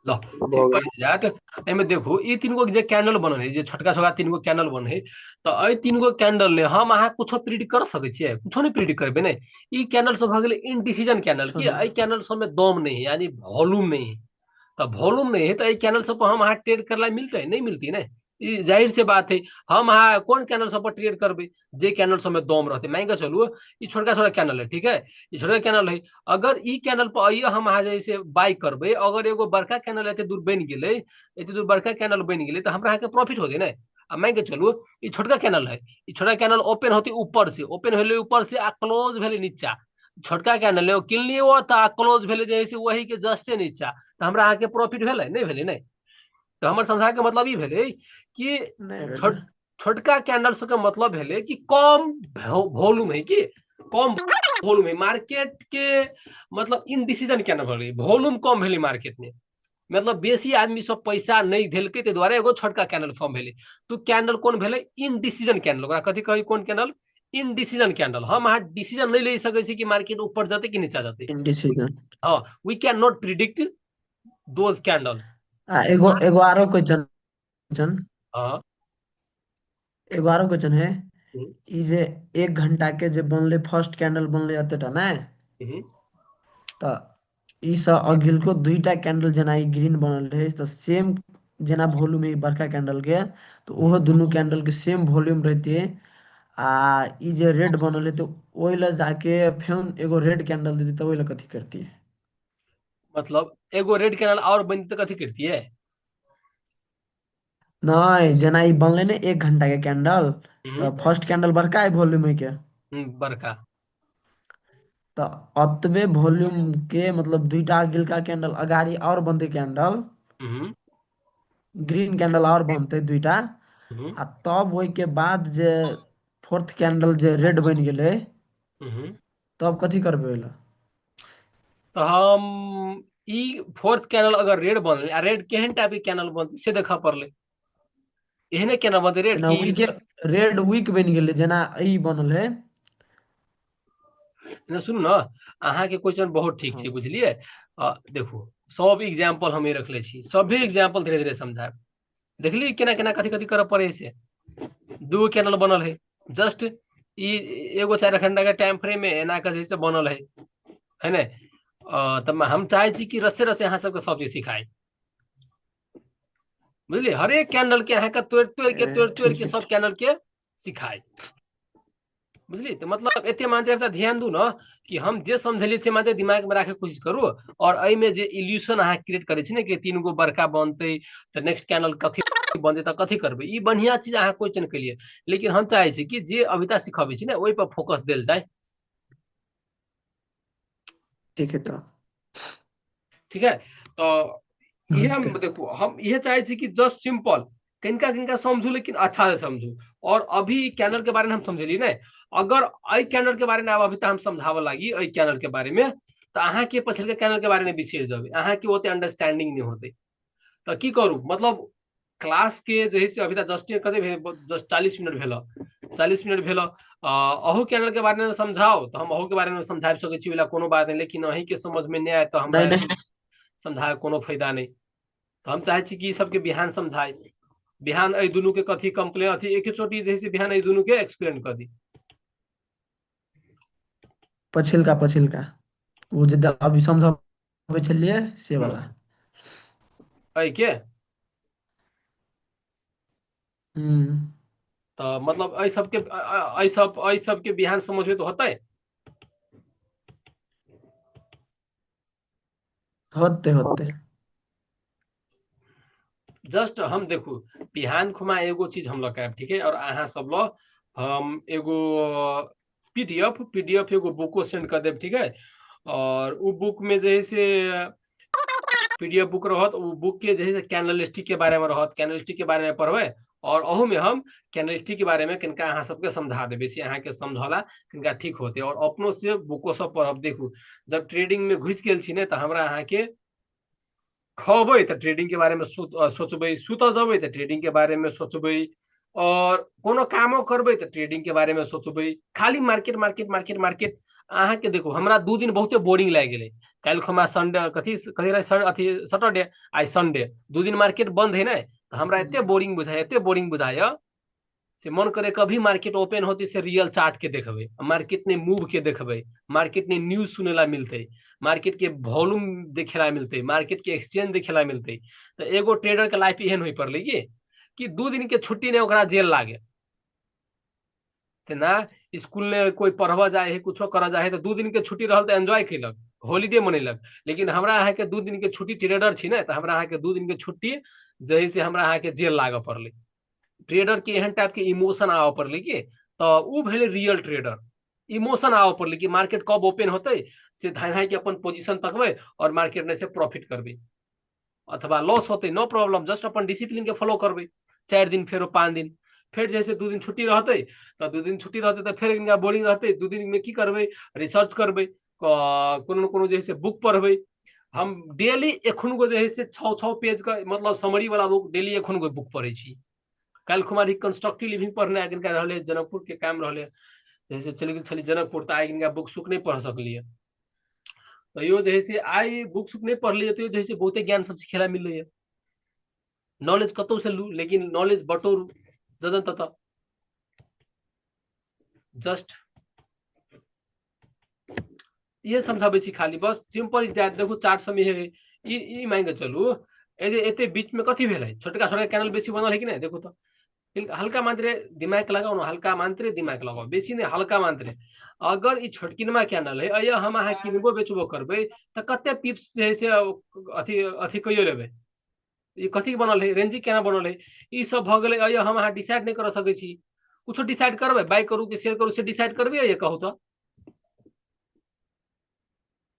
लो भऽ simple Gayle. Is that. एमे देखो ई तीन गो जे कैंडल बनल है, जे छोटका छोटका तीन गो कैंडल बन है, तो अ तीन गो कैंडल ने हम अहाँ कुछो प्रिडिक्ट कर सकै छियै? कुछो नहीं प्रिडिक्ट करबे ने। ई कैंडल सब भ गेलै इनडिसीजन कैंडल, कुछो की नहि। अ कैंडल सब में दम नहीं है, यानी वॉल्यूम नहीं है। तो वॉल्यूम नहीं है तो ये कैंडल सब पर हम अहाँ ट्रेड करला मिलते नहीं मिलती ने। ई जाहिर से बात है। हम अहाँ कौन कैंडल सब पर ट्रेड करबे? जे कैंडल सब में दम रहते, मान के चलू ई छोटका छोटका कैंडल है, ठीक है, ई छोटका कैंडल है। अगर ई कैंडल पर आइए हम अहाँ जैसे बाय करबे, अगर एगो बड़का कैंडल एते दूर बन गेले, एते दूर बड़का कैंडल बन गेले तो हमरा अहाँ के प्रॉफिट होते ने। अब मान के चलू ई छोटका कैंडल है, ई छोटका कैंडल ओपन होती ऊपर से, ओपन भेले ऊपर से आ क्लोज भेले नीचा। छोटका कैंडल है किनलिए वो था, क्लोज भेले जैसे वही के जस्टे नीचा, तो हमरा अहाँ के प्रॉफिट भेले नहीं भेले नहीं। तो हमर समझाए के मतलब ई भेले कि नहि भेलै। छोट छोटका कैंडल से के मतलब भेले कि कम वॉल्यूम है, कि कम वॉल्यूम है मार्केट के। मतलब इनडिसीजन कैंडल भेले, वॉल्यूम कम भेले मार्केट में। मतलब बेसी आदमी सब पैसा नहीं देलकै ते दुआरे एगो छोटका कैंडल फॉर्म भेले। तो कैंडल कौन भेले? Indecision candle. ओकरा कथि कही? कौन कैंडल? Indecision candle. हम अहाँ डिसीजन नहीं ले सकै छी कि मार्केट ऊपर जाते कि नीचा जाते। इनडिसीजन। हाँ, we can not predict those candles. आ एगो एगो आरो क्वेश्चन। हाँ। एगो आरो क्वेश्चन है। हम्म, ई जे 1 घंटा के जे बनले फर्स्ट कैंडल बनले एतेटा ने, हम्म। तऽ ई सब अगिलको दुईटा कैंडल जेना ई ग्रीन बनल रहे तऽ सेम जेना वॉल्यूम है बड़का कैंडल के, तो ओहो दुनू कैंडल के सेम वॉल्यूम रहते। आ ई जे रेड बनल है तो ओहि ला जाके फेन एगो रेड कैंडल देती तो ओहि ला कथी करती है? मतलब एगो रेड कैनल और बनती तो कथी करती है? नहीं, जेना ई बनले ने 1 घंटा के कैंडल, हम्म, तो फर्स्ट कैंडल बड़का है वॉल्यूम है के, बड़का। तो अतबे वॉल्यूम के मतलब दुईटा गिलका कैंडल अगाड़ी और बनते कैंडल, हम्म, ग्रीन कैंडल और बनते दुईटा। हम्म, आ तब ओहि के बाद जे फोर्थ कैंडल जे रेड बन गेले, हम्म। तब कथी करबे ओहि ला? तो हम ई फोर्थ कैनल अगर रेड बनले, आ रेड केहन टाइप के कैनल बनते से देखा पड़ले। एहने कैनल बनते रेड जेना की? वीक, रेड वीक बन गेले जेना ई बनल है। ना सुन ना, अहाँ के क्वेश्चन बहुत ठीक छै, हाँ। बुझलिए। देखू, सब एग्जाम्पल हमें रखले छी, सभी एग्जाम्पल धीरे धीरे समझाएब। देखली केना केना कथी कथी करऽ पड़े से। दू कैनल बनल है, जस्ट ई एगो 4 घंटा के टाइम फ्रेम में एना के जैसे बनल है ने। तब हम चाहे छी कि रस्से रस्से अहाँ सबके सब चीज सिखाई, बुझलिए। हर एक कैंडल के अहाँ के तोड़ तोड़ ठीक के है। सब कैंडल के सिखाई, बुझलिए। तो मतलब एते मानते रहता ध्यान दू ना, कि हम जे समझलिए से मानते दिमाग में राखे कोशिश करू। और एहि में जे इल्यूशन अहाँ क्रिएट करे छी ने कि तीन गो बड़का बनते तो नेक्स्ट कैंडल कथी बनते तो कथी करबे, ई बढ़िया चीज अहाँ क्वेश्चन केलिए। लेकिन हम चाहे छी कि जे अभिता सिखाबे छी ने ओहि पर फोकस देल जाए। ठीक है तो। ठीक है। तो ये हाँ हम देखो, हम ये चाहे छी कि जस्ट सिंपल किनका किनका समझू, लेकिन अच्छा से समझू। और अभी कैनल के बारे में हम समझलिए ने। अगर आई कैनल के बारे में अब अभी तक हम समझावे लगी आई कैनल के बारे में, तो अहाँ के पछिल के कैनल के बारे में बिसर जाबे, अहाँ के ओते अंडरस्टैंडिंग नहीं होते। तो की करू, मतलब क्लास के जैसे अभी तक जस्ट कते जस्ट 40 मिनट भेल, 40 मिनट भेल। अहू कैनल के बारे में समझाओ तो हम अहू के बारे में समझा सकै छी, ओला कोनो बात नहीं। लेकिन अहीं के समझ में नहीं आए तो नहीं हमरा नहीं। समझाए कोनो फायदा नहीं। तो हम चाहे छी कि सबके बिहान समझाए, बिहान अ दुनू के कथी कंप्लेन अथी एक चोटी जैसे बिहान अ दुनू के एक्सप्लेन कर दी। पछिलका वो जे अभी समझाबै छलिए से वाला। अ के हम्म। तो मतलब अ सबके अ सबके बिहान समझबे तो होतै। होते होते। जस्ट हम देखू, बिहान खुमा एगो चीज हम लग आयब, ठीक है। और अहाँ सब लो हम एगो पीडीएफ एगो बुको सेंड कर देब, ठीक है। और उ बुक में जे है से पीडीएफ बुक रहत, उ बुक के जे है से कैनलिस्टिक के बारे में रहत, कैनलिस्टिक के बारे में पढ़बे। और अहू में हम कैनलिस्टिक के बारे में किनका अहाँ सबके समझा देबे, से अहाँ के समझला किनका ठीक होते। और अपनो से बुको सब पढ़ब। देखू, जब ट्रेडिंग में घुस गेल छी ने तो हमरा अहाँ के खबै तो ट्रेडिंग के बारे में सोचबै, सुत जबै तो ट्रेडिंग के बारे में सोचबै। और कोनो कामो करबै तो ट्रेडिंग के बारे में सोचबै। खाली मार्केट मार्केट मार्केट मार्केट अहाँ के देखो हमरा 2 दिन बहुते बोरिंग लाग गेलै। कल हमरा संडे कथी कथी रहे अथी सैटरडे, आई संडे, 2 दिन मार्केट बंद है ना, तो हमरा एते बोरिंग बुझाय, एते बोरिंग बुझाय से मन करे कभी मार्केट ओपन होती से रियल चार्ट के देखबे, मार्केट ने मूव के देखबे, मार्केट ने न्यूज सुने ला मिलते, मार्केट के वॉल्यूम देखे ला मिलते, मार्केट के एक्सचेंज देखे ला मिलते। तो एगो ट्रेडर के लाइफ एहन हो पड़ले कि 2 दिन के छुट्टी ने ओकरा जेल लागे। ना स्कूल में कोई पढ़वा जाए है कुछ करा जाए है तो 2 दिन के छुट्टी रहल तो एंजॉय कैलक, हॉलीडे मनैलक। लेकिन हमरा अहाँ के 2 दिन के छुट्टी, ट्रेडर छी ना, तो हमरा अहाँ के 2 दिन के छुट्टी जही से हमरा अहाँ के जेल लागे पड़ले। ट्रेडर के एहन टाइप के इमोशन आवे पड़ले कि तो उ भेले रियल ट्रेडर। इमोशन आवे पड़ले कि मार्केट कब ओपन होते से धाई धाई के अपन पोजीशन तकबे और मार्केट में से प्रॉफिट करबे, अथवा लॉस होते नो प्रॉब्लम, जस्ट अपन डिसिप्लिन के फॉलो करबे। 4 दिन फेरो 5 दिन, फिर जैसे 2 दिन छुट्टी रहते तो 2 दिन छुट्टी रहते तो फिर इनका बोरिंग रहते, 2 दिन में की करबे, रिसर्च करबे, कोनो कोनो जैसे बुक पढ़बे। हम डेली एखन गो जैसे 6-6 पेज का मतलब समरी वाला बुक डेली एखन गो बुक पढ़े छी। कल कुमारी कंस्ट्रक्टिव लिविंग पढ़ने आगिनका रहले, जनकपुर के काम रहले, जैसे चल गेल छली जनकपुर तो आगिनका बुक सुख नहीं पढ़ सकलिए। तो यो जैसे आई बुक सुख नहीं पढ़लिए तो जैसे बहुते ज्ञान सब सिखेला मिल रही है। नॉलेज कतौ से लू लेकिन नॉलेज बटोरू जदन तत। जस्ट ये समझाबे छी खाली, बस सिंपल इज दैट। देखो चार्ट समय है ई मान के चलू, एते बीच में कथी भेलै, छोटका छोटका कैनल बेसी बनल है कि नहीं, देखो तो हल्का मात्रे दिमाग लगाओ ना, हल्का मात्रे दिमाग लगाओ, बेसी नहीं हल्का मात्रे। अगर ई छोटकिनमा कैनल है अय हम अहाँ किनबो बेचबो करबे तो कते पिप्स जे है से अथी अथी कइयो लेबे। ये कथी बनल है, रेंजी केना बनल है, ई सब भ गेलै। अय हम अहाँ डिसाइड नहीं कर सकै छी, कुछो डिसाइड करबे, बाय करू कि सेल करू से डिसाइड करबे, ये कहू तो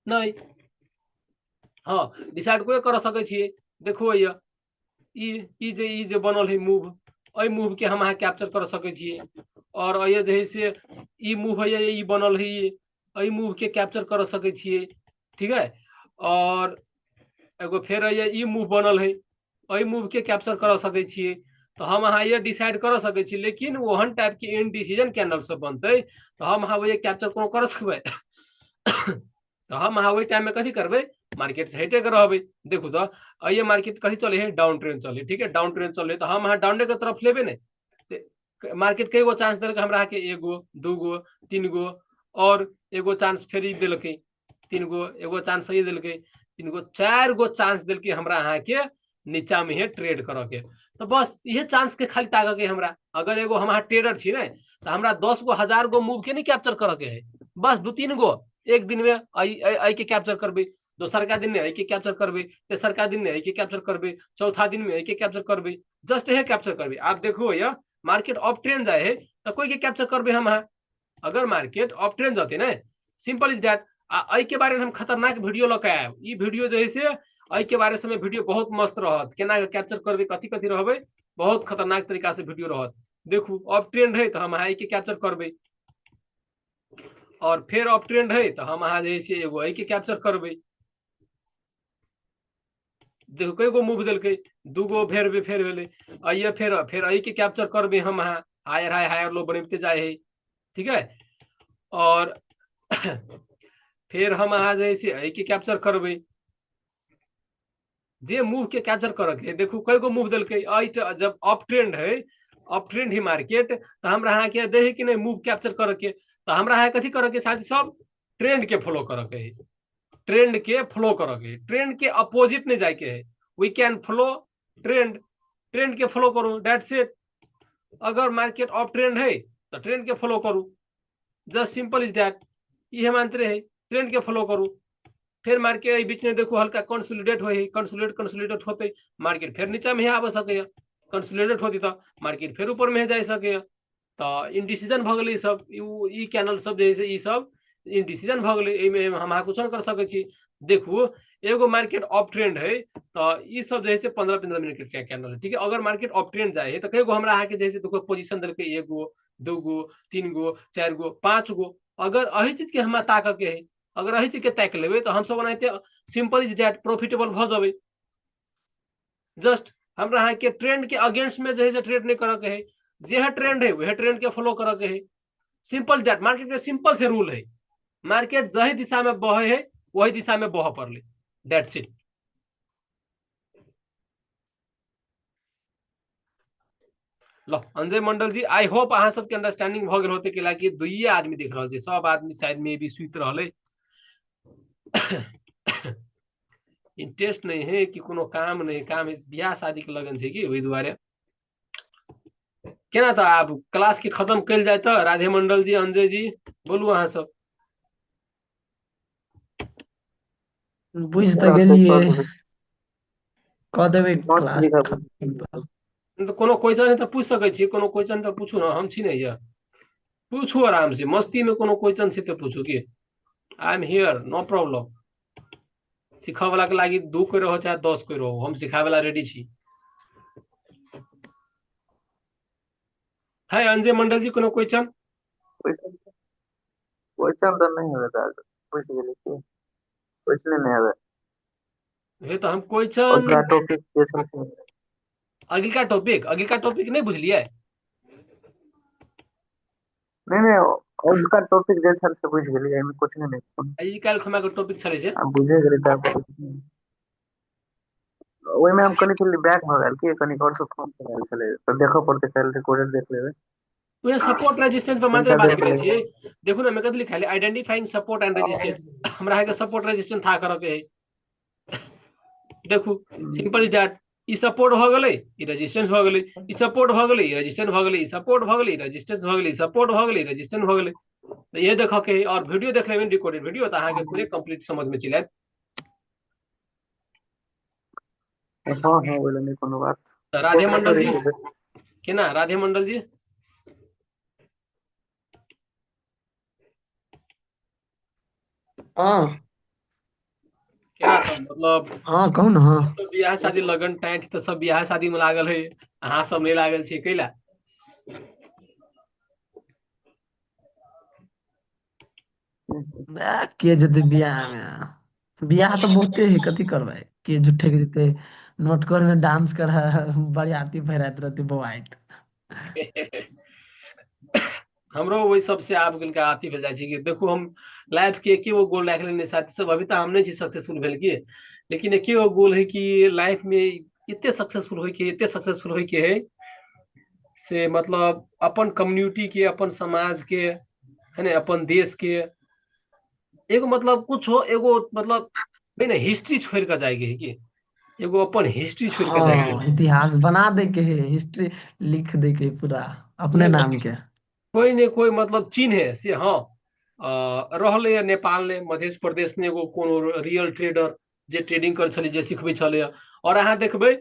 नहीं। हाँ डिसाइड कोई कर सकै छियै। देखो ये ई जे बनल है मूव, अ मूव के हम अहाँ कैप्चर कर सकै छियै। और अय जे है से ई मूव है ई बनल है, अ मूव के कैप्चर कर सकै छियै, ठीक है। और एगो फिर अय ई मूव बनल है, अ मूव के कैप्चर कर सकै छियै। तो हम अहाँ ये डिसाइड कर सकै छी, लेकिन ओहन टाइप के इनडिसीजन कैंडल सब बनते तो हम अहाँ वो कैप्चर कोनो कर सकबै। तो हम अहाँ वही टाइम में कथी करबे, मार्केट से हटे के रहबे। देखो तो ये मार्केट कथी चले है, डाउन ट्रेंड चले, ठीक है, डाउन ट्रेंड चले तो हम अहाँ डाउन के तरफ लेबे ने। मार्केट कई गो चांस दिल हमरा के, एगो दूगो तीन गो, और एगो चांस फिर ई दिलकै, 3 गो, एगो चांस सही दिलकै, 3 गो, 4 गो चांस दिलकै हमरा अहाँ के नीचा में है ट्रेड करे के। तो बस ये चांस के खाली ताके के हमरा, अगर एगो हम अहाँ ट्रेडर छी ने तो हमरा 10 गो 1000 गो मूव के नहीं कैप्चर करे के है, बस 2-3 गो एक दिन में आई के कैप्चर करबे, दोसर का दिन में आई के कैप्चर करबे, तेसर का दिन में आई के कैप्चर करबे, चौथा दिन में आई के कैप्चर करबे, जस्ट ये कैप्चर करबे। आप देखो ये मार्केट अप ट्रेंड जाए है तो कोई के कैप्चर करबे हम अहाँ। अगर मार्केट अप ट्रेंड जाते ना, सिंपल इज दैट। आई के बारे में हम खतरनाक वीडियो लके आए, ई वीडियो जो है से आई के बारे में वीडियो बहुत मस्त रहत, केना कैप्चर करबे, कथी कथी रहबे, बहुत खतरनाक तरीका से वीडियो रहत। देखू अप ट्रेंड है तो हम आई के कैप्चर करबे, और फिर अप ट्रेंड है तो हम अहाँ जैसे एगो आई के कैप्चर करबे। देखो कई गो मूव दिलकै, 2 गो फेर भेले, आइए फिर आई के कैप्चर करबे हम अहाँ, हायर लो बनते जाए है, ठीक है। और फिर हम अहाँ जैसे आई के कैप्चर करबे, जे मूव के कैप्चर करे के। देखो कई गो मूव दिलकै, जब अप ट्रेंड है, अप ट्रेंड ही मार्केट तो हमरा अहाँ के दे है कि नहीं मूव कैप्चर करे के। तो हमरा अहाँ कथी करे के साथी सब, ट्रेंड के फॉलो करे के है, ट्रेंड के फॉलो करे के, ट्रेंड के अपोजिट नहीं जाए के है। We can follow trend, trend के फॉलो करो, दैट्स इट। अगर मार्केट अप ट्रेंड है तो ट्रेंड के फॉलो करूँ, जस्ट सिंपल इज दैट। ये मानते है ट्रेंड के फॉलो करूँ। फिर मार्केट बीच में देखो हल्का कंसोलिडेट हो, कंसोलिडेट होते मार्केट फिर नीचा में आबे सके, कंसोलिडेट होती तो मार्केट फिर ऊपर में जा सके। तो इनडिसीजन भ गेलै सब, ई कैनल सब जैसे ई सब इनडिसीजन भ गेलै, एमे हम अहाँ कुछ नहीं कर सकै छी। देखू एगो मार्केट अप ट्रेंड है तो ई सब जैसे 15-15 मिनट के कैंडल है, ठीक है। अगर मार्केट अप ट्रेंड जाए है तो कई गो हमरा अहाँ के जैसे देखो पोजीशन दिलकै, 1 गो 2 गो 3 गो 4 गो 5 गो। अगर अही चीज के हमरा ताके के है, अगर अही चीज के ताक लेबे तो हम सब ओनाहिते सिंपल इज दैट प्रॉफिटेबल भ जेबे। जस्ट हमरा अहाँ के ट्रेंड के अगेंस्ट में जो है ट्रेड नहीं करे के है, जे ट्रेंड है वह ट्रेंड के फॉलो करे के है, सिंपल दैट। मार्केट में सिंपल से रूल है, मार्केट जही दिशा में बहे है वही दिशा में बह पड़ले, दैट्स इट। लो अंजय मंडल जी, आई होप अहाँ सबके अंडरस्टैंडिंग भ गेल होते, कि दुइये आदमी देख रहल छै, सब आदमी शायद में भी सुति रहले। इंटरेस्ट नहीं है कि कोनो काम नहीं, काम बियाह शादी के लगन छै कि ओहि दुआरे। केना तऽ आब क्लास के खत्म कल जाए तऽ राधे मंडल जी, अंजय जी, बोलू अहाँ सब। बुझ तऽ रहते गेलियै, कह देबै। कह देबै नोट क्लास लिखा खत्म। तो कोनो क्वेश्चन है तो पूछ सकै छी, कोनो क्वेश्चन तो पूछू ना, हम छी ने ये, पूछू आराम से, मस्ती में कोनो क्वेश्चन छै तो पूछू की, I am here, no problem. सिखा वाला के लागी 2 कोई रहो चाहे 10 कोई रहो, हम सिखाए वाला रेडी छी। है अंजय मंडल जी कोनो क्वेश्चन? क्वेश्चन क्वेश्चन तो नहीं है दादा, पूछ गेली की क्वेश्चन नहीं है। हे तो हम उसका क्वेश्चन, टॉपिक जैसे से अगिलका टॉपिक नहीं बुझलिए। नहीं नहीं, उसका टॉपिक जैसे से पूछ गेली, एमे कुछ नहीं। आई काल खमा के टॉपिक छले से। हम बुझे गेली त ओहि में हम कनी चली बैक भ गेल कि कनी और से फॉर्म करायल छले, तो देखो पड़ते, पहले रिकॉर्डेड देख लेबै। तो ये सपोर्ट रेजिस्टेंस पर मात्र तनिका बात देख करे लेबै। छिए। देखू ना मैं कथि लिखाइले, आइडेंटिफाइंग सपोर्ट एंड रेजिस्टेंस, हमरा है के सपोर्ट रेजिस्टेंस था करे के है। देखू simple is that, E support भ गेलै, ई रेजिस्टेंस भ गेलै, ई सपोर्ट भ गेलै, ई रेजिस्टेंस भ गेलै, ई सपोर्ट भ गेलै, ई रेजिस्टेंस भ गेलै, ई सपोर्ट भ गेलै, रेजिस्टेंस भ गेलै। तो ये देखो के, और वीडियो देख लेबै रिकॉर्डेड वीडियो, तो अहाँ के पूरे कंप्लीट समझ में चल आयत। हाँ हाँ, बोले नहीं कोनो बात। तो राधे मंडल जी, केना राधे मंडल जी? हाँ केना था मतलब, हाँ, कहू ने। हाँ, तो बियाह शादी लगन टाइट तो सब बियाह शादी में लागल है, अहाँ सब नहीं लागल छी कैला? के जेतै बियाह में? बियाह तऽ बहुते है, कथी करबै? के झूठे के जेतै? नोटकर में डांस कर बरियाती फहराइत रहतै बौआइत। हमरो वही सबसे आब गेल के अथी भेल जाइ छै कि देखू, हम लाइफ के एके गो गोल राख लेने साथी सब, अभी तक हम नहीं छी सक्सेसफुल भेल की, लेकिन एके गो गोल है कि लाइफ में इतने सक्सेसफुल होय के, इतने सक्सेसफुल होय के है से, मतलब अपन कम्युनिटी के, अपन समाज के, है ना, अपन देश के, एगो मतलब कुछ हो, एगो मतलब नहीं ना, हिस्ट्री छोड़ कर जाएगी है कि, एगो अपन हिस्ट्री छोड़ कर जाएगी। हाँ, इतिहास बना दे के है, हिस्ट्री लिख दे के है पूरा अपने नहीं नाम के। कोई ने कोई मतलब चिन्ह है से, हाँ रहले नेपाल ने, मध्य प्रदेश ने एगो कोनो रियल ट्रेडर जे ट्रेडिंग कर छले, जे सिखबे छले, और अहाँ देखबै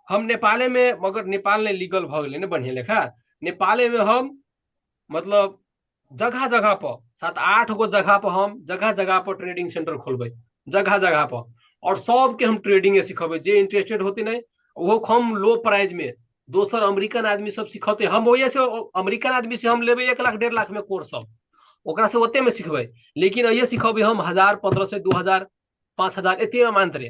हम नेपाले में, मगर नेपाल ने लीगल भ गेलै ने बढ़िया लेखा, नेपाले में हम मतलब जगह जगह पर 7-8 गो जगह पर हम जगह जगह पर ट्रेडिंग सेंटर खोलबै, जगह जगह पर, और सबके हम ट्रेडिंग सिखेबै, जे इंटरेस्टेड होते नहीं वो हम लो प्राइस में, दोसर अमेरिकन आदमी सब सिखते, हम वही से अमेरिकन आदमी से हम लेबै 1 लाख 1.5 लाख में कोर्स सब, ओकरा से ओते में सिखबै, लेकिन ये सिखेबै हम 1000, 1500, 2000, 5000 एते में मानते रहे।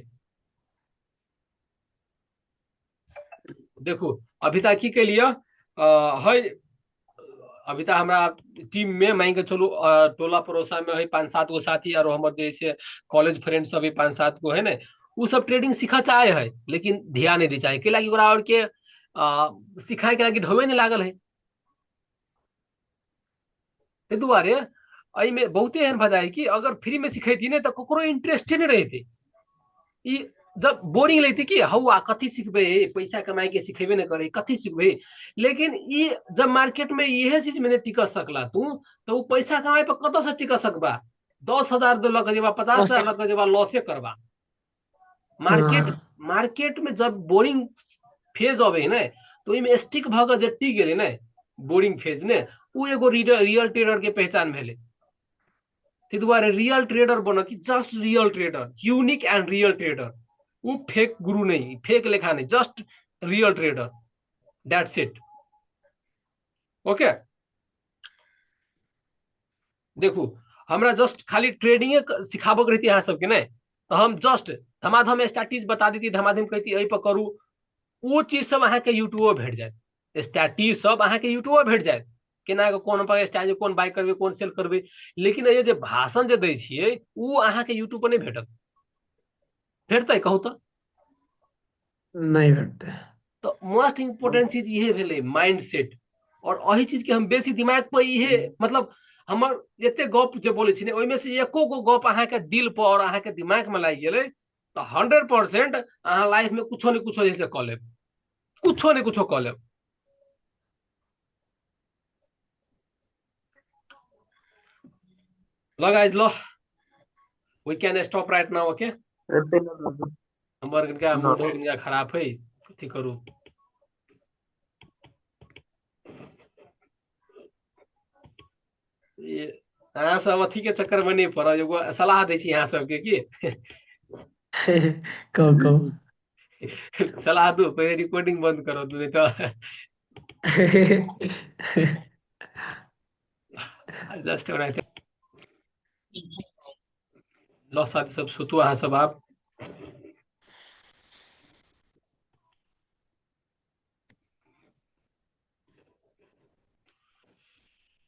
देखू अभी तक की के लिए है, अभी तक हमारा टीम में मान के चलू, टोला पड़ोसा में है 5-7 गो साथी, और हमारे जैसे कॉलेज फ्रेंड सब 5-7 गो है ना, वो सब ट्रेडिंग सीखा चाहे है, लेकिन ध्यान नहीं दी चाहे के लागी, ओकरा और के सिखाए के लागी ढोवे नहीं लागल है। ताहि दुआरे एहिमे बहुते एहन भऽ जाइ कि अगर फ्री में सिखेती ने तो ककरो इंटरेस्टे नहीं रहते, ई जब बोरिंग लगती कि हौआ कथी सिखबे, पैसा कमाई के सिखेबे न करे, कथी सिखबे, लेकिन ई जब मार्केट में इहे चीज में टिक सकला तू, तो पैसा कमाई पर कत से टिक सकबा? 10,000 लग जेबा, 50,000 लग जेबा, लॉसे करबा। मार्केट हाँ मार्केट में जब बोरिंग फेज अबे ना, तो इमे स्टिक भ के जे टिक गेले ना बोरिंग फेज ने, उ एगो रियल ट्रेडर के पहचान भेले। ताहि दुआरे रियल ट्रेडर बनो कि just real trader, unique and real trader, वो फेक गुरु नहीं, फेक लेखा नहीं, just real trader, that's it. Okay देखू, हमरा जस्ट खाली ट्रेडिंगे सिखाबक रहती अहाँ सबके नहीं, तो हम जस्ट धमाधम स्ट्रैटेजी बता देती, धमाधम कहती एहि पर करू, वो चीज सब अहाँ के यूट्यूब भेट जाए, स्ट्रैटेजी सब अहाँ के यूट्यूब भेट जाए, केना के कोन पर स्टाइल कोन बाय करबे कोन सेल करबे। लेकिन ये जे भाषण जे दै छियै उ अहाँ के यूट्यूब पर नहीं भेटत। भेटतै कहू तऽ। नहीं भेटते। तो मोस्ट इम्पोर्टेंट चीज इहे भेलै माइंड सेट। और अही चीज के हम बेसी दिमाग पर इहे मतलब हमर एते गप जे बोले छी ने ओहिमे से एको गो गप अहाँके दिल पर और अहाँके दिमाग में लागि गेलै तो 100% अहाँ लाइफ में कुछो ने कुछो जैसे कऽ लेब, कुछो ने कुछो कऽ लेब। ल गाइज ल, we can stop right now okay. रहते ना हमर कनिका ना मूड हो कनिका खराब है, कथी करू। ये अहाँ सब अथी के चक्कर में नहीं पड़ब, एगो सलाह दै छी अहाँ सबके की कहो। सलाह दू पहले रिकॉर्डिंग बंद करो तू, नहीं तो जस्ट लो साथी सब सुतू अहाँ सब आब।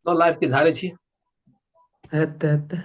लो लाइफ के झाड़े छी। हेते हेते।